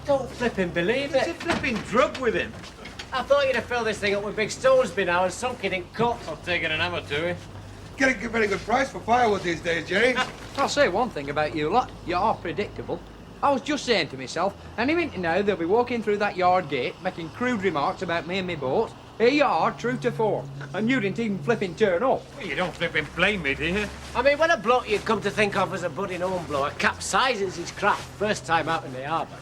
don't flipping believe It's a it. flipping drug with him. I thought you'd have filled this thing up with big stones by now and sunk it in cut. I've taken an hammer to it. Getting a very good price for firewood these days, Jerry. I'll say one thing about you lot. You are predictable. I was just saying to myself, any minute now they'll be walking through that yard gate, making crude remarks about me and my boat. Here you are, true to form. And you didn't even flipping turn up. Well, you don't flipping blame me, do you? I mean, when a bloke you'd come to think of as a budding hornblower capsizes his craft first time out in the harbour,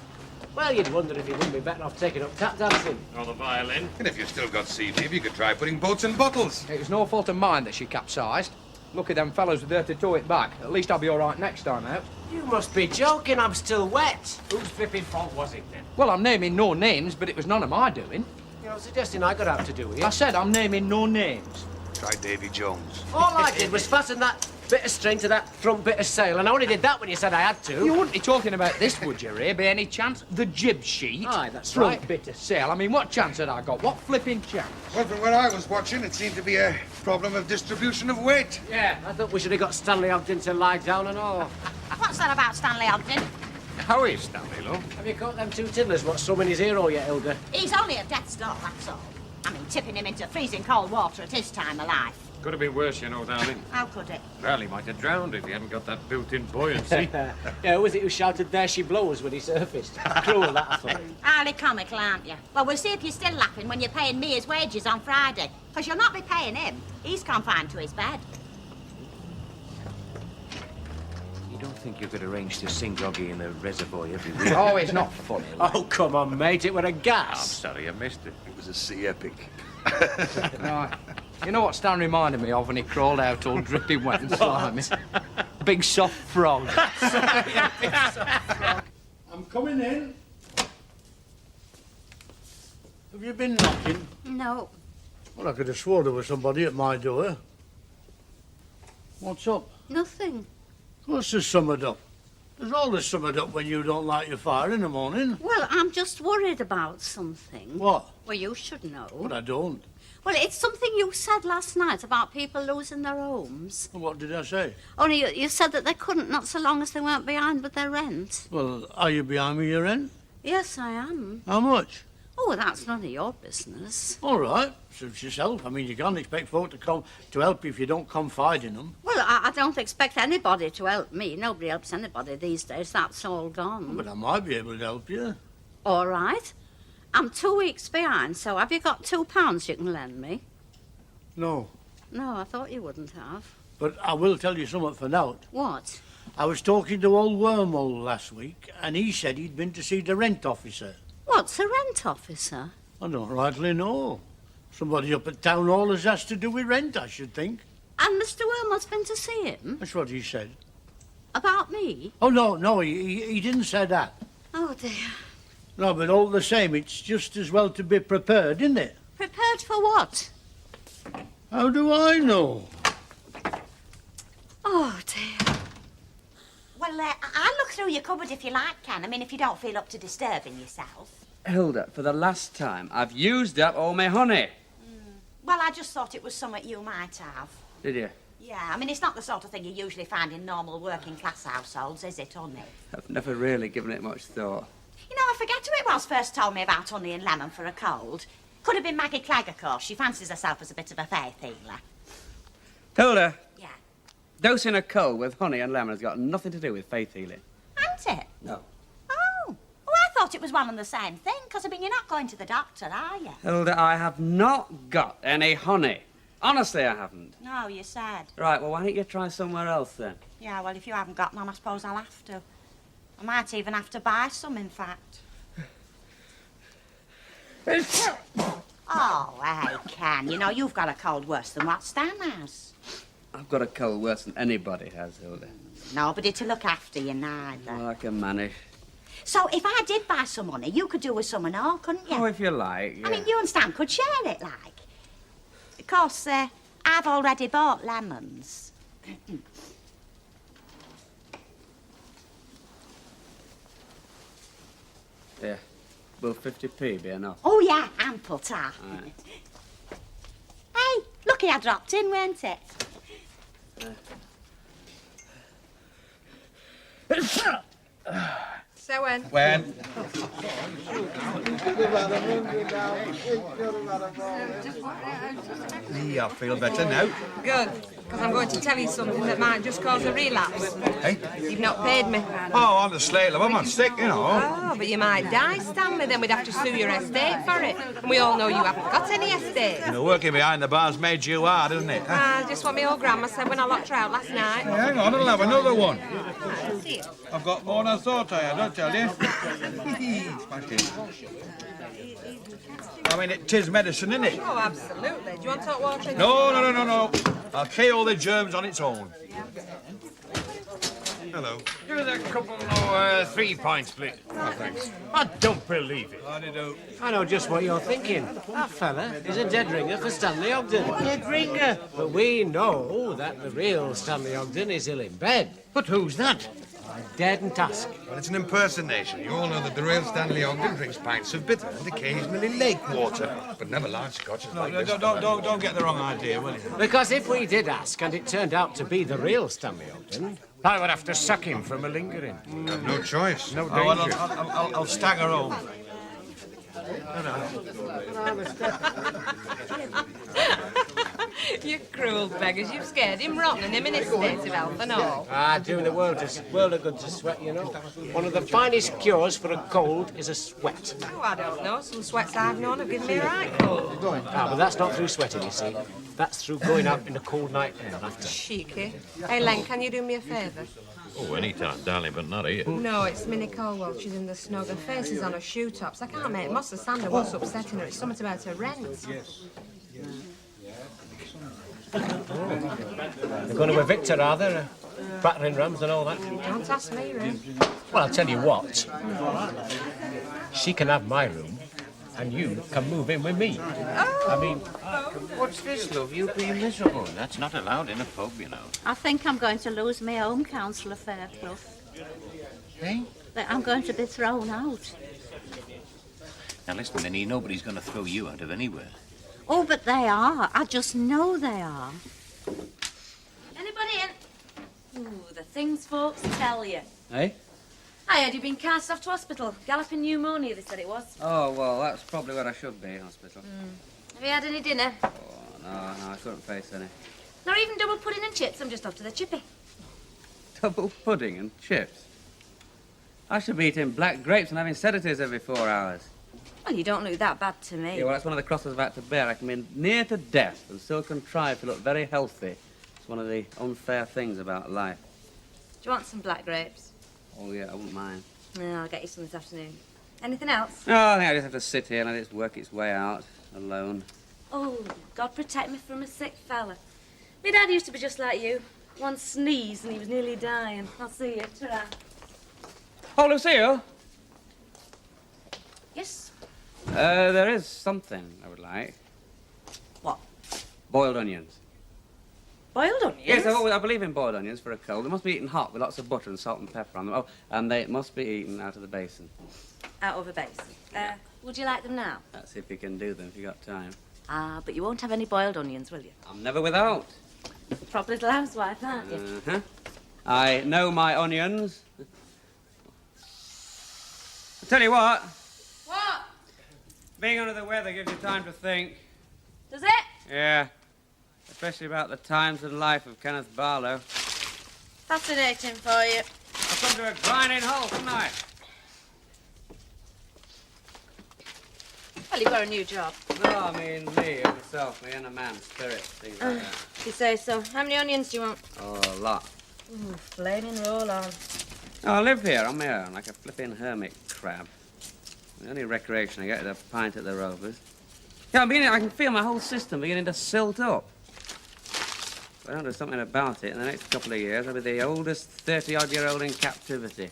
well, you'd wonder if he wouldn't be better off taking up tap dancing. Or the violin. And if you've still got sea leave, you could try putting boats in bottles. It was no fault of mine that she capsized. Lucky them fellows were there to tow it back. At least I'll be all right next time out. You must be joking, I'm still wet. Whose flipping fault was it then? Well, I'm naming no names, but it was none of my doing. You're suggesting I got out to do with it? I said I'm naming no names. Try Davy Jones. All I did was fasten that bit of string to that front bit of sail, and I only did that when you said I had to. You wouldn't be talking about this, would you, Ray, by any chance? The jib sheet? Aye, that's front right. bit of sail. I mean, what chance had I got? What flipping chance? Well, from where I was watching, it seemed to be a problem of distribution of weight. Yeah, I thought we should have got Stanley Ogden to lie down and all. What's that about Stanley Ogden? How is Stanley, love? Have you caught them two tiddlers what's so many zero yet, Hilda? He's only at death's door, that's all. I mean, tipping him into freezing cold water at his time of life. Could have been worse, you know, darling. How could it? Well, he might have drowned if he hadn't got that built-in buoyancy. Yeah, who was it who shouted, "There she blows," when he surfaced? Cruel, that, I thought. Highly comical, aren't you? Well, we'll see if you're still laughing when you're paying me his wages on Friday. Because you'll not be paying him. He's confined to his bed. You don't think you could arrange to sing Goggy in the reservoir every week? Oh, it's not funny. Oh, come on, mate, it were a I'm gas. sorry, I missed it. It was a sea epic. Right. You know what Stan reminded me of when he crawled out all dripping wet and slimy? Big soft frog. I'm coming in. Have you been knocking? No. Well, I could have swore there was somebody at my door. What's up? Nothing. Of course there's summered up. There's always summered up when you don't light your fire in the morning. Well, I'm just worried about something. What? Well, you should know. But I don't. Well, it's something you said last night about people losing their homes. What did I say? Only you said that they couldn't, not so long as they weren't behind with their rent. Well, are you behind with your rent? Yes, I am. How much? Oh, that's none of your business. All right, suits yourself. I mean, you can't expect folk to come to help you if you don't confide in them. Well, I don't expect anybody to help me. Nobody helps anybody these days. That's all gone. But I might be able to help you. All right. I'm 2 weeks behind, so have you got £2 you can lend me? No, No, I thought you wouldn't have. but I will tell you something for now. What? I was talking to old Wormhole last week, and he said he'd been to see the rent officer. What's a rent officer? I don't rightly know. Somebody up at Town Hall has asked to do with rent, I should think. And Mr. Wormore's been to see him? That's what he said. About me? Oh, no, he didn't say that. Oh, dear. No, but all the same, it's just as well to be prepared, isn't it? Prepared for what? How do I know? Oh, dear. Well, I'll look through your cupboard if you like, Ken. I mean, if you don't feel up to disturbing yourself. Hilda, for the last time, I've used up all my honey. Well, I just thought it was something you might have. Did you? Yeah, I mean, it's not the sort of thing you usually find in normal working-class households, is it, honey? I've never really given it much thought. You know, I forget who it was first told me about honey and lemon for a cold. Could have been Maggie Clegg, of course. She fancies herself as a bit of a faith healer. Hilda, Yeah. dosing a cold with honey and lemon has got nothing to do with faith healing. Hasn't it? No. Oh. Well, I thought it was one and the same thing, because, I mean, you're not going to the doctor, are you? Hilda, I have not got any honey. Honestly, I haven't. No, you said. Right, well, why don't you try somewhere else then? Yeah, well, if you haven't got none, I suppose I'll have to. I might even have to buy some, in fact. Oh, hey, Ken, you know, you've got a cold worse than what Stan has. I've got a cold worse than anybody has, Hilda. Nobody to look after you, neither. Well, I can manage. So if I did buy some honey, you could do with some and all, couldn't you? Oh, if you like, yeah. I mean, you and Stan could share it, like. Of course, I've already bought lemons. Yeah. Will 50p be enough? Oh, yeah, ample time. Right. Hey, lucky I dropped in, weren't it? So, When? When? I feel better now. Good, because I'm going to tell you something that might just cause a relapse. Hey? You've not paid me. Oh, honestly, love, I'm on sick, you know. Oh, but you might die, Stanley. Then we'd have to sue your estate for it. And we all know you haven't got any estate. You know, working behind the bar's made you hard, hasn't it? Just what my old grandma said when I locked her out last night. Hey, hang on, I'll have another one. See it. I've got more than I thought I had, I'll tell you. I mean, it is medicine, isn't it? Oh, absolutely. Do you want to talk water? No. I'll kill all the germs on its own. Hello. Give us a couple more 3 pints, please. Oh, thanks. I don't believe it. How do you do? I know just what you're thinking. That fella is a dead ringer for Stanley Ogden. Dead ringer? But we know that the real Stanley Ogden is ill in bed. But who's that? I daren't ask. Well, it's an impersonation. You all know that the real Stanley Ogden drinks pints of bitter and occasionally lake water, but never large scotches like this. Don't get the wrong idea, will you? Because if we did ask and it turned out to be the real Stanley Ogden, I would have to suck him for malingering. I've no choice. No Oh, danger. well, I'll stagger home. You cruel beggars. You've scared him rotten and him in his state of health and all. doing the world of good to sweat, you know. One of the finest cures for a cold is a sweat. Oh, I don't know. Some sweats I've known have given me a right cold. But that's not through sweating, you see. That's through going out in the cold night air after. Cheeky. Hey, Len, can you do me a favour? Oh, any time, darling, but not here. No, it's Minnie Colwell. She's in the snog. Her face is on her shoe tops. I can't make Moss stand her what's upsetting her. It's something about her rent. Yes. They're going to evict her, are they? Battering rams and all that. Don't ask me, Ray. Well, I'll tell you what. She can have my room, and you can move in with me. I mean... What's this, love? You've been miserable. That's not allowed in a pub, you know. I think I'm going to lose my home council affair, Clough. Eh? That I'm going to be thrown out. Now, listen, Minnie, nobody's going to throw you out of anywhere. Oh, but they are. I just know they are. Anybody in? Ooh, the things folks tell you. Hey? I heard you'd been cast off to hospital. Galloping pneumonia, they said it was. Oh, well, that's probably where I should be, hospital. Have you had any dinner? Oh, no, I couldn't face any. Not even double pudding and chips. I'm just off to the chippy. Double pudding and chips? I should be eating black grapes and having sedatives every 4 hours. Well, you don't look that bad to me. Yeah, well, that's one of the crosses I've had to bear. I can be near to death and still contrive to look very healthy. It's one of the unfair things about life. Do you want some black grapes? Oh, yeah, I wouldn't mind. No, I'll get you some this afternoon. Anything else? No, I think I just have to sit here and let it work its way out, alone. Oh, God protect me from a sick fella. My dad used to be just like you. One sneeze and he was nearly dying. I'll see you. Ta-ra. Oh, Lucille! Yes? There is something I would like. What? Boiled onions. Boiled onions? Yes, I believe in boiled onions for a cold. They must be eaten hot with lots of butter and salt and pepper on them. Oh, and they must be eaten out of the basin. Out of a basin. Would you like them now? That's if you can do them, if you got time. But you won't have any boiled onions, will you? I'm never without. Proper little housewife, aren't you? Uh-huh. I know my onions. I'll tell you what. What? Being under the weather gives you time to think. Does it? Yeah. Especially about the times and life of Kenneth Barlow. Fascinating for you. I've come to a grinding halt, haven't I? Well, you've got a new job. No, I mean me and myself, me and a man, spirit, things like that. If you say so. How many onions do you want? Oh, a lot. Ooh, flaming roll on. Oh, I live here on my own, like a flipping hermit crab. The only recreation I get is a pint at the Rovers. Yeah, I can feel my whole system beginning to silt up. If I don't do something about it, in the next couple of years, I'll be the oldest 30-odd-year-old in captivity.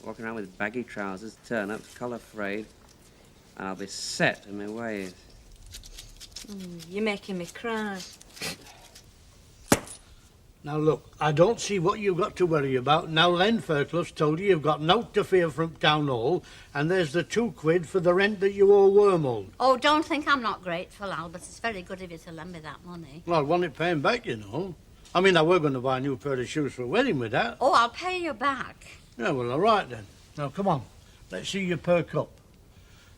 Walking around with baggy trousers, turn-ups, collar frayed, and I'll be set in my ways. You're making me cry. Now, look, I don't see what you've got to worry about. Now, Len Fairclough's told you you've got nought to fear from Town Hall, and there's the £2 for the rent that you owe Wormald. Oh, don't think I'm not grateful, Albert. It's very good of you to lend me that money. Well, I want it paying back, you know. I mean, I were going to buy a new pair of shoes for a wedding with that. Oh, I'll pay you back. Yeah, well, all right, then. Now, come on. Let's see you perk up.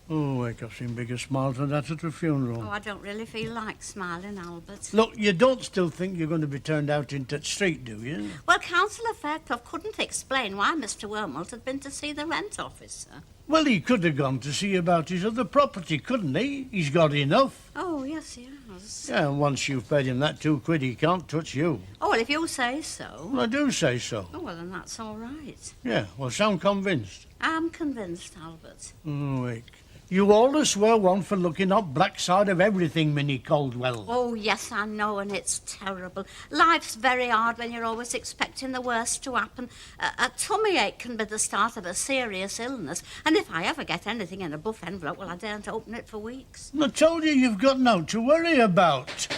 Oh, I've seen bigger smiles than that at a funeral. Oh, I don't really feel like smiling, Albert. Look, you don't still think you're going to be turned out into the street, do you? Well, Councillor Fairclough couldn't explain why Mr. Wormald had been to see the rent officer. Well, he could have gone to see about his other property, couldn't he? He's got enough. Oh, yes, he has. Yeah, and once you've paid him that £2, he can't touch you. Oh, well, if you say so. Well, I do say so. Oh, well, then that's all right. Yeah, well, sound convinced. I'm convinced, Albert. Oh, Wick. You always were one for looking up black side of everything, Minnie Caldwell. Oh, yes, I know, and it's terrible. Life's very hard when you're always expecting the worst to happen. A tummy ache can be the start of a serious illness, and if I ever get anything in a buff envelope, well, I daren't open it for weeks. I told you you've got no to worry about.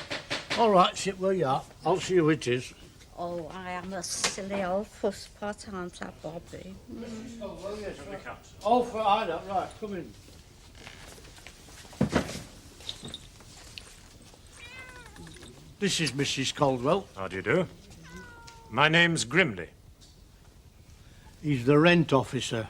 All right, sit where you are. I'll see who it is. Oh, I am a silly old fusspot, aren't I, Bobby? Oh, well, yes, all for either. Right, come in. This is Mrs. Caldwell. How do you do? My name's Grimley. He's the rent officer.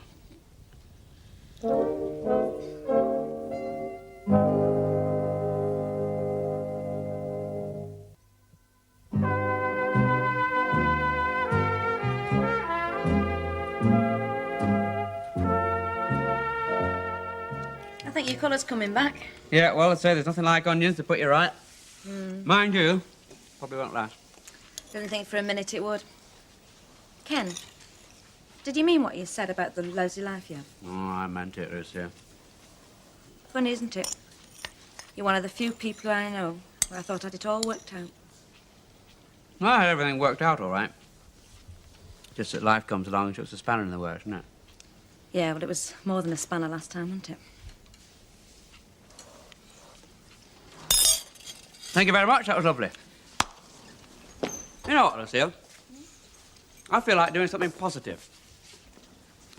I think your colour's coming back. Yeah, well, I'd say there's nothing like onions to put you right. Mm. Mind you, probably won't last. Didn't think for a minute it would. Ken, did you mean what you said about the lousy life you have? Oh, I meant it, Lucille. Funny, isn't it? You're one of the few people I know where I thought I'd it all worked out. Well, I had everything worked out all right. Just that life comes along and puts a spanner in the works, isn't it? Yeah, well, it was more than a spanner last time, wasn't it? Thank you very much. That was lovely. You know what, Lucille? I feel like doing something positive.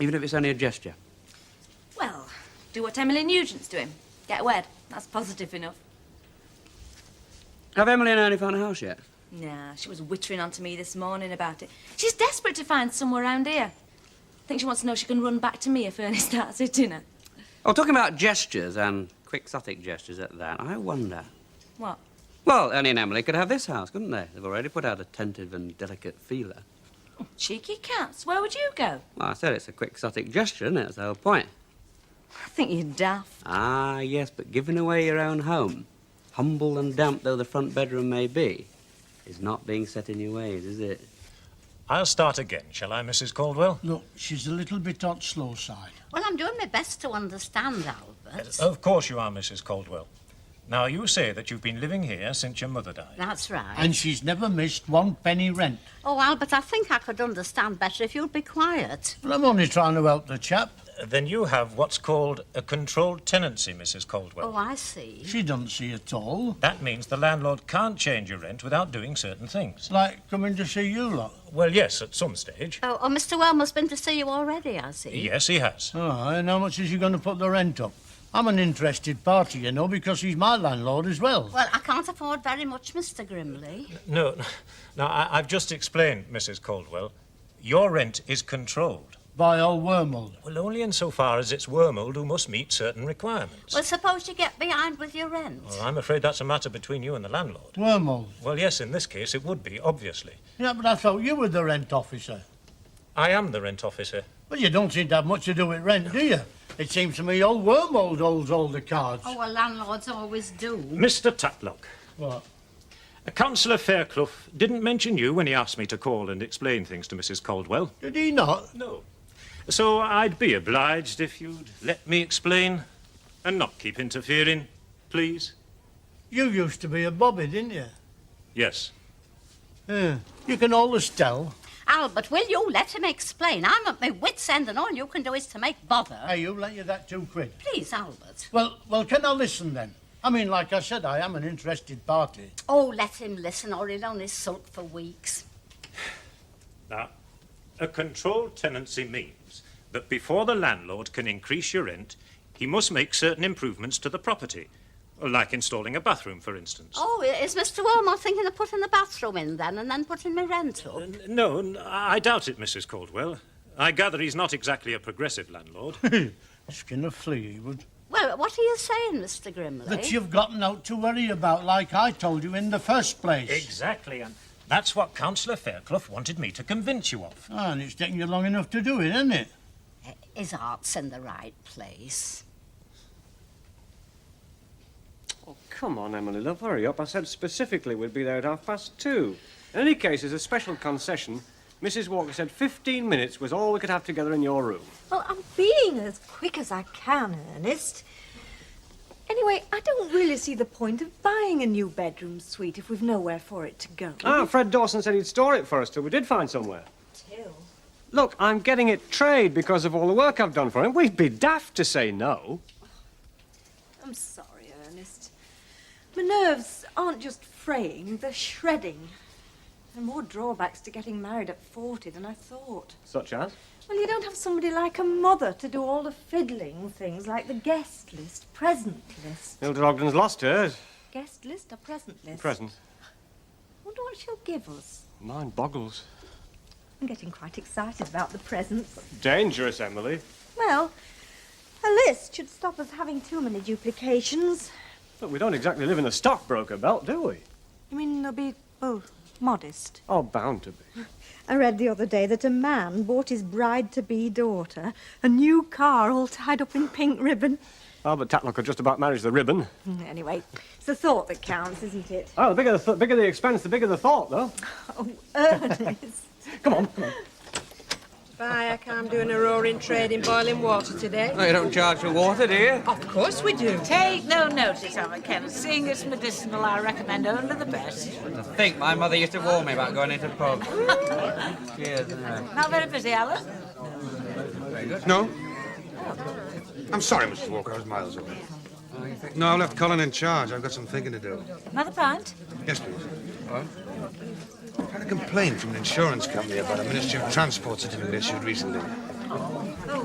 Even if it's only a gesture. Well, do what Emily Nugent's doing. Get wed. That's positive enough. Have Emily and Ernie found a house yet? Nah, she was wittering on to me this morning about it. She's desperate to find somewhere around here. I think she wants to know if she can run back to me if Ernie starts hitting her. Oh, talking about gestures, and quixotic gestures at that, I wonder. What? Well, Ernie and Emily could have this house, couldn't they? They've already put out a tentative and delicate feeler. Oh, cheeky cats. Where would you go? Well, I said it's a quixotic gesture, isn't it? That's the whole point. I think you're daft. Ah, yes, but giving away your own home, humble and damp though the front bedroom may be, is not being set in your ways, is it? I'll start again, shall I, Mrs. Caldwell? Look, she's a little bit on slow side. Well, I'm doing my best to understand, Albert. Of course you are, Mrs. Caldwell. Now, you say that you've been living here since your mother died. That's right. And she's never missed one penny rent. Oh, Albert, I think I could understand better if you'd be quiet. Well, I'm only trying to help the chap. Then you have what's called a controlled tenancy, Mrs. Caldwell. Oh, I see. She doesn't see at all. That means the landlord can't change your rent without doing certain things. Like coming to see you lot. Well, yes, at some stage. Oh, Mr. Wormald's been to see you already, has he? Yes, he has. Oh, and how much is he going to put the rent up? I'm an interested party, you know, because he's my landlord as well. Well, I can't afford very much, Mr. Grimley. No, I've just explained, Mrs. Caldwell. Your rent is controlled. By old Wormald? Well, only insofar as it's Wormald who must meet certain requirements. Well, suppose you get behind with your rent. Well, I'm afraid that's a matter between you and the landlord. Wormald? Well, yes, in this case it would be, obviously. Yeah, but I thought you were the rent officer. I am the rent officer. Well, you don't seem to have much to do with rent, do you? It seems to me old Wormald holds all the cards. Oh, well, landlords always do. Mr. Tatlock. What? Councillor Fairclough didn't mention you when he asked me to call and explain things to Mrs. Caldwell. Did he not? No. So I'd be obliged if you'd let me explain and not keep interfering, please. You used to be a bobby, didn't you? Yes. Yeah. You can always tell. Albert, will you let him explain? I'm at my wit's end and all you can do is to make bother. Hey, you lent you that £2. Please, Albert. Well, can I listen then? I mean, like I said, I am an interested party. Oh, let him listen or he'll only sulk for weeks. Now, a controlled tenancy means that before the landlord can increase your rent, he must make certain improvements to the property. Like installing a bathroom, for instance. Oh, is Mr. Wormald thinking of putting the bathroom in then and then putting my rent up? No, I doubt it, Mrs. Caldwell. I gather he's not exactly a progressive landlord. Skin a flea, he would. Well, what are you saying, Mr. Grimley? That you've got naught to worry about, like I told you in the first place. Exactly, and that's what Councillor Fairclough wanted me to convince you of. Ah, and it's taken you long enough to do it, isn't it? His heart's in the right place. Oh, come on, Emily, love, hurry up. I said specifically we'd be there at 2:30. In any case, as a special concession, Mrs. Walker said 15 minutes was all we could have together in your room. Well, I'm being as quick as I can, Ernest. Anyway, I don't really see the point of buying a new bedroom suite if we've nowhere for it to go. Ah, Fred Dawson said he'd store it for us till we did find somewhere. Till? Look, I'm getting it trade because of all the work I've done for him. We'd be daft to say no. I'm sorry, Ernest. My nerves aren't just fraying, they're shredding. There are more drawbacks to getting married at 40 than I thought. Such as? Well, you don't have somebody like a mother to do all the fiddling things like the guest list, present list. Hilda Ogden's lost hers. Guest list or present list? Present. Wonder what she'll give us. Mine boggles. I'm getting quite excited about the presents. Dangerous, Emily. Well, a list should stop us having too many duplications. But we don't exactly live in a stockbroker belt, do we? You mean they'll be, modest? Oh, bound to be. I read the other day that a man bought his bride-to-be daughter a new car all tied up in pink ribbon. Oh, but Tatlock could just about manage the ribbon. Anyway, it's the thought that counts, isn't it? Oh, the bigger the expense, the bigger the thought, though. Oh, Ernest. Come on, come on. Bye, I can't do a roaring trade in boiling water today. Oh, you don't charge for water, do you? Of course we do. Take no notice of it, Ken. Seeing it's medicinal, I recommend only the best. I think my mother used to warn me about going into pubs. Cheers. Not very busy, Alan? Very good. No? I'm sorry, Mrs. Walker, I was miles away. No, I left Colin in charge. I've got some thinking to do. Another pint? Yes, please. What? I had a complaint from an insurance company about a Ministry of Transport certificate issued recently.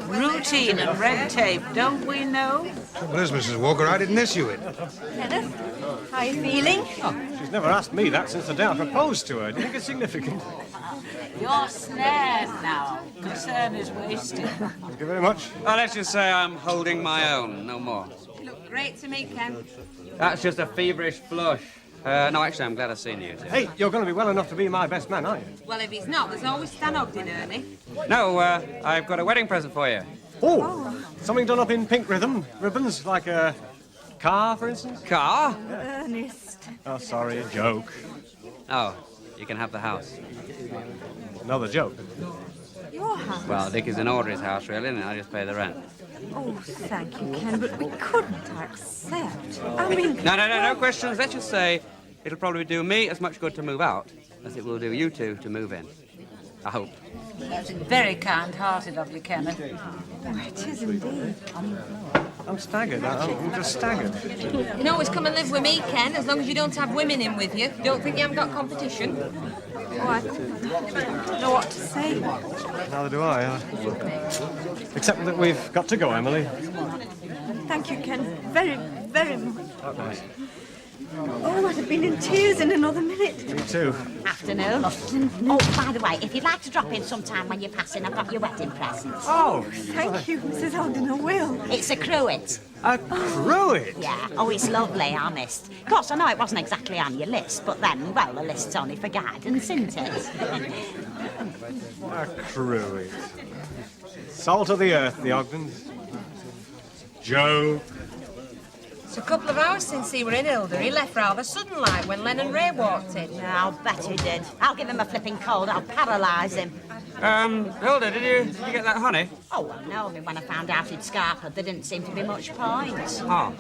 Routine and red tape, don't we know? Trouble is, Mrs. Walker, I didn't issue it. Kenneth, how are you feeling? Oh, she's never asked me that since the day I proposed to her. Do you think it's significant? You're snared now. Concern is wasted. Thank you very much. Well, let's just say I'm holding my own, no more. You look great to me, Ken. That's just a feverish flush. No, actually, I'm glad I've seen you two. Hey, you're going to be well enough to be my best man, aren't you? Well, if he's not, there's always Stan Ogden, Ernie. No, I've got a wedding present for you. Oh, something done up in pink ribbons, like a car, for instance? Car? Ernest. Oh, sorry, a joke. Oh, you can have the house. Another joke. Your house? Well, Dick is in Audrey's house, really, and I just pay the rent. Oh, thank you, Ken, but we couldn't accept. I mean... No questions. Let's just say it'll probably do me as much good to move out as it will do you two to move in. I hope. That's very kind-hearted of you, Kenneth. Oh, it is indeed. I'm staggered. I'm just staggered. You can always come and live with me, Ken, as long as you don't have women in with you. Don't think you haven't got competition. Oh, I don't know what to say. Neither do I. Except that we've got to go, Emily. Thank you, Ken, very, very much. Likewise. Oh, I'd have been in tears in another minute. Me too. Afternoon. Oh, by the way, if you'd like to drop in sometime when you're passing, I've got your wedding presents. Oh, thank you, Mrs. Ogden, I will. It's a cruet. A cruet? Yeah. Oh, it's lovely, honest. Of course, I know it wasn't exactly on your list, but then, well, the list's only for guidance, isn't it? A cruet. Salt of the earth, the Ogdens. Joe. It's a couple of hours since he were in Hilda. He left rather sudden like when Len and Ray walked in. Yeah, I'll bet he did. I'll give him a flipping cold. I'll paralyse him. Hilda, did you get that honey? Oh, well, no. I mean, when I found out he'd scarpered, there didn't seem to be much point. Oh.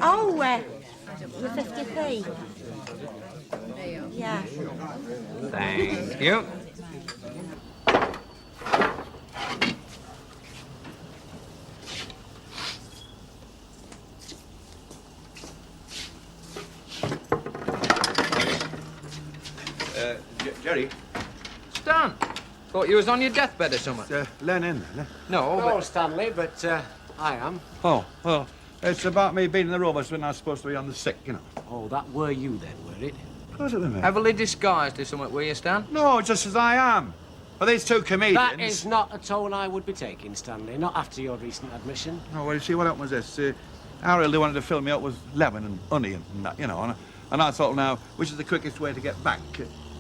Oh, the 50p. Yeah. Thank you. Jerry. Stan. Thought you was on your deathbed or something. Len in there, No, No, but... Stanley, but I am. Oh, well, it's about me being in the Rovers when I was supposed to be on the sick, you know. Oh, that were you then, were it? What's it with me? Heavily disguised or something, were you, Stan? No, just as I am. Well, these two comedians... That is not a tone I would be taking, Stanley. Not after your recent admission. Oh, well, you see, what happened was this. Harold, they wanted to fill me up with lemon and honey and that, you know, and I thought, now, which is the quickest way to get back,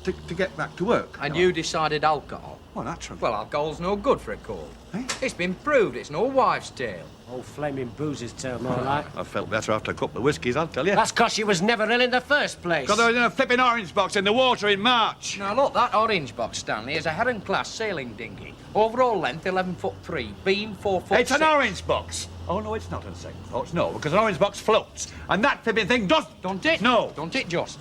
to get back to work? And you decided alcohol? Well, naturally. Well, alcohol's no good for a cold. Eh? It's been proved it's no wives' tale. Old flaming booze's tale, more like. I felt better after a couple of whiskies, I'll tell you. That's 'cause you was never ill in the first place. Because I was in a flipping orange box in the water in March. Now, look, that orange box, Stanley, is a Heron-class sailing dinghy. Overall length, 11'3", beam 4'6". It's an orange box. Oh, no, it's not a second thoughts, no, because an orange box floats. And that flipping thing doesn't. Don't it? No. Don't it just?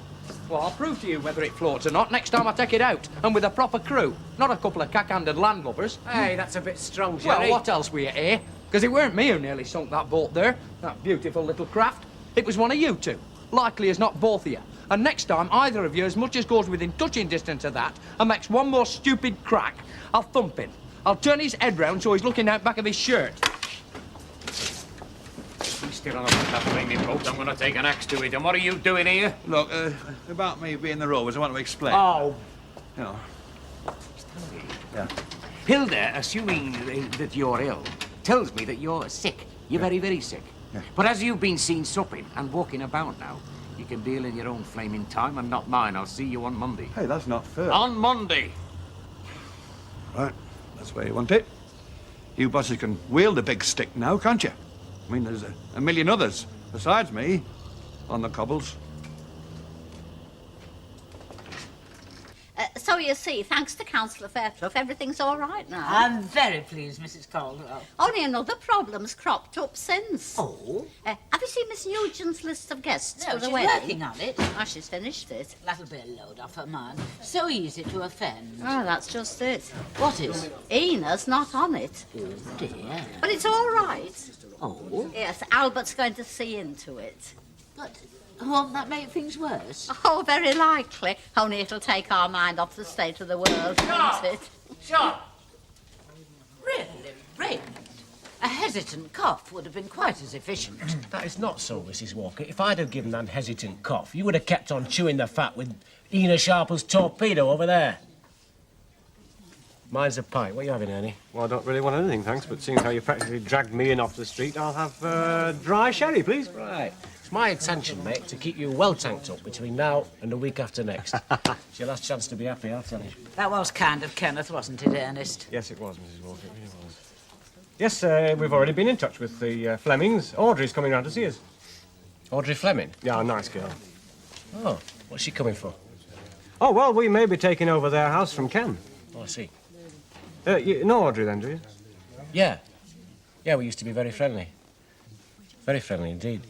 Well, I'll prove to you whether it floats or not next time I take it out. And with a proper crew. Not a couple of cack-handed landlubbers. Hey, that's a bit strong, Jerry. Well, what else were you, eh? Because it weren't me who nearly sunk that boat there. That beautiful little craft. It was one of you two. Likely as not both of you. And next time either of you as much as goes within touching distance of that and makes one more stupid crack, I'll thump him. I'll turn his head round so he's looking out back of his shirt. He's still on about that flaming boat. I'm going to take an axe to it. And what are you doing here? Look, about me being the Rovers, I want to explain. Oh. You know. Yeah. Hilda, assuming that you're ill, tells me that you're sick. You're very, very sick. Yeah. But as you've been seen supping and walking about now, you can deal in your own flaming time and not mine. I'll see you on Monday. Hey, that's not fair. On Monday. Right, that's where you want it. You bosses can wield the big stick now, can't you? I mean, there's a million others besides me on the cobbles. So you see, thanks to Councillor Fairclough, everything's all right now. I'm very pleased, Mrs. Caldwell. Only another problem's cropped up since. Oh? Have you seen Miss Nugent's list of guests No, for the she's wedding? working on it. Oh, she's finished it. That'll be a load off her mind. So easy to offend. Oh, that's just it. What is? Ina's not on it. Oh, dear. But it's all right. Oh? Yes, Albert's going to see into it. But won't that make things worse? Oh, very likely. Only it'll take our mind off the state of the world, won't it? Sure. Really, Raymond, a hesitant cough would have been quite as efficient. That is not so, Mrs. Walker. If I'd have given that hesitant cough, you would have kept on chewing the fat with Ina Sharple's torpedo over there. Mine's a pint. What are you having, Ernie? Well, I don't really want anything, thanks, but seeing how you practically dragged me in off the street, I'll have dry sherry, please. Right. It's my intention, mate, to keep you well tanked up between now and the week after next. It's your last chance to be happy, I'll tell you. That was kind of Kenneth, wasn't it, Ernest? Yes, it was, Mrs. Walker, it really was. Yes, we've already been in touch with the Flemings. Audrey's coming round to see us. Audrey Fleming? Yeah, a nice girl. Oh, what's she coming for? Oh, well, we may be taking over their house from Ken. Oh, I see. You know Audrey, then, do you? Yeah. Yeah, we used to be very friendly. Very friendly indeed.